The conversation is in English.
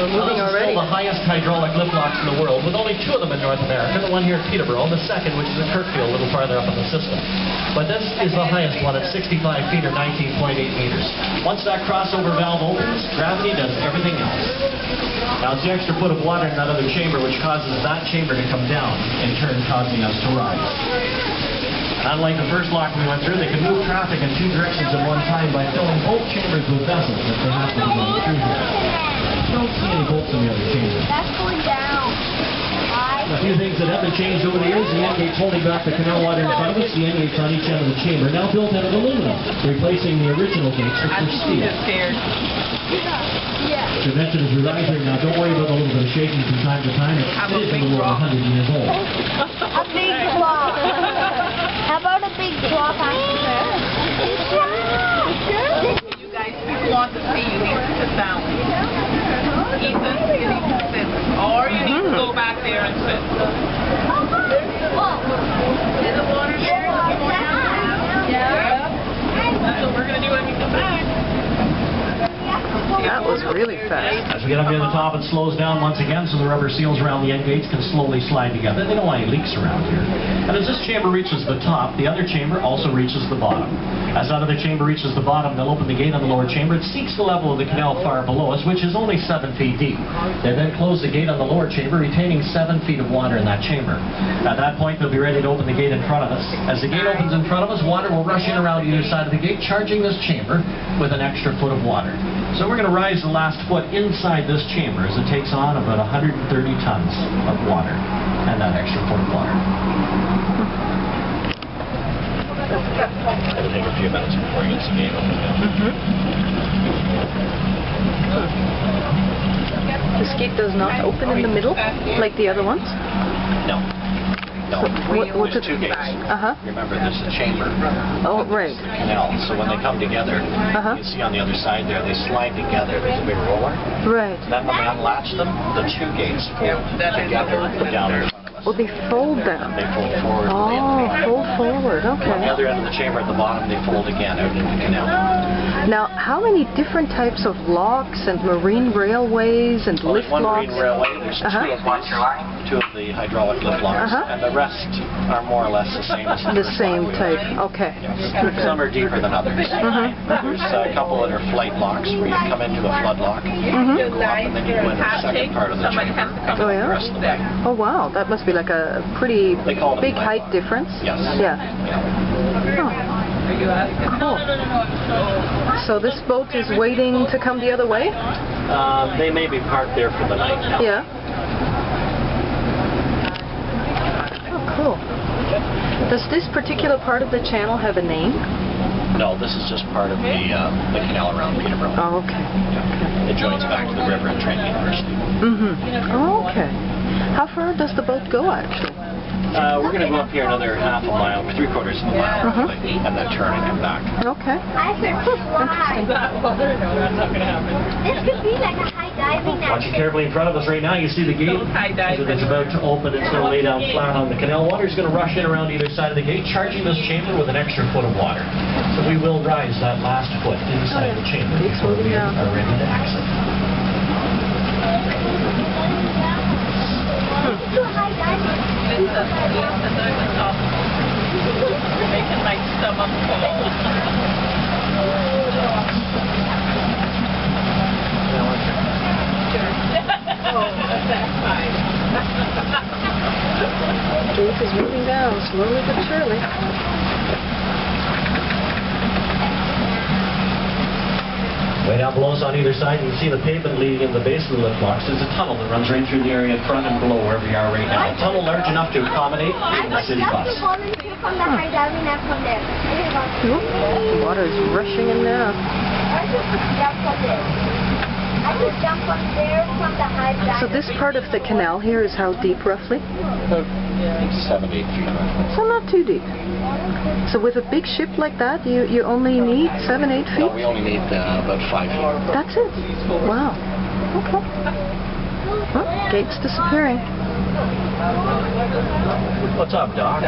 we're moving already. The highest hydraulic lift locks in the world, with only 2 of them in North America, the one here at Peterborough, and the second, which is in Kirkfield, a little farther up in the system. But this is the highest one at 65 feet or 19.8 meters. Once that crossover valve opens, gravity does everything else. Now it's the extra foot of water in that other chamber which causes that chamber to come down, in turn causing us to rise. And unlike the first lock we went through, they can move traffic in 2 directions at one time by filling both chambers with vessels if they have to be going through here. Don't see any bolts in the other chamber. That's going down. A few things that have been changed over the years: the end gates holding back the canal water in front of us, the end gates on each end of the chamber, now built out of aluminum, replacing the original gates which were steel. The mention is rising now. Don't worry about a little bit of shaking from time to time. It is a little over 100 years old. A big block. How about a big block after that? You guys, people want to see you need to sit down. Ethan, you need to sit. Or you need to go back there and sit. Is the water there? Yeah. That's what we're going to do when we come back. That was really fast. As we get up near the top, it slows down once again, so the rubber seals around the end gates can slowly slide together. They don't want any leaks around here. And as this chamber reaches the top, the other chamber also reaches the bottom. As that other chamber reaches the bottom, they'll open the gate on the lower chamber. It seeks the level of the canal far below us, which is only 7 feet deep. They then close the gate on the lower chamber, retaining 7 feet of water in that chamber. At that point, they'll be ready to open the gate in front of us. As the gate opens in front of us, water will rush in around either side of the gate, charging this chamber with an extra foot of water. So we're going to rise the last foot inside this chamber as it takes on about 130 tons of water and that extra foot of water. It'll take a few minutes before you get the gate open. This gate does not open in the middle like the other ones? No. No. What's it? 2 gates. Remember, there's a chamber. Oh, right. Canal. So when they come together, you see on the other side there, they slide together. There's a big roller. Right. Then when they unlatch them, the 2 gates fold together down in front of us. Oh, they fold down. They fold forward. Oh, fold forward. On the Okay. other end of the chamber at the bottom, they fold again out into the canal. Now, how many different types of locks and marine railways and lift One locks? marine railway, there's 2 of these, 2 of the hydraulic lift locks, and the rest are more or less the same as The same type. Okay. Yes. Some are deeper than others. There's a couple that are flight locks where you come into a flood lock, you go up, and then you go into the second part of the chamber. Oh, yeah? The rest of the way. Oh, wow. That must be like a pretty big height difference. Yes. Yeah. Oh. Cool. So this boat is waiting to come the other way? They may be parked there for the night now. Yeah. Oh, cool. Does this particular part of the channel have a name? No, this is just part of the canal around Peterborough. Oh, okay. It joins back to the river at Trent University. Oh, okay. How far does the boat go, actually? We're going to go up here another half a mile, 3/4 of a mile, roughly, and then turn and come back. Okay. I could fly. This could be like a high diving. Watching carefully in front of us right now, you see the gate. As it's about to open, it's going to lay down flat on the canal. Water is going to rush in around either side of the gate, charging this chamber with an extra foot of water. So we will rise that last foot inside the chamber before we are ready to exit. Making my stomach fall. Gate is moving down slowly but surely. Way down below us on either side, you can see the pavement leading in the base of the lift locks. There's a tunnel that runs right through the area in front and below where we are right now. A tunnel large enough to accommodate the city bus. From the high diving and from there. The water is rushing in now. I just jump from there. I just jump from there from the high diving. So this part of the canal here is how deep, roughly? About 7 to 8 feet. So not too deep. So with a big ship like that, you only need 7, 8 feet? No, we only need about 5 feet. That's it? Wow. Okay. Well, gate's disappearing. What's up, Doc?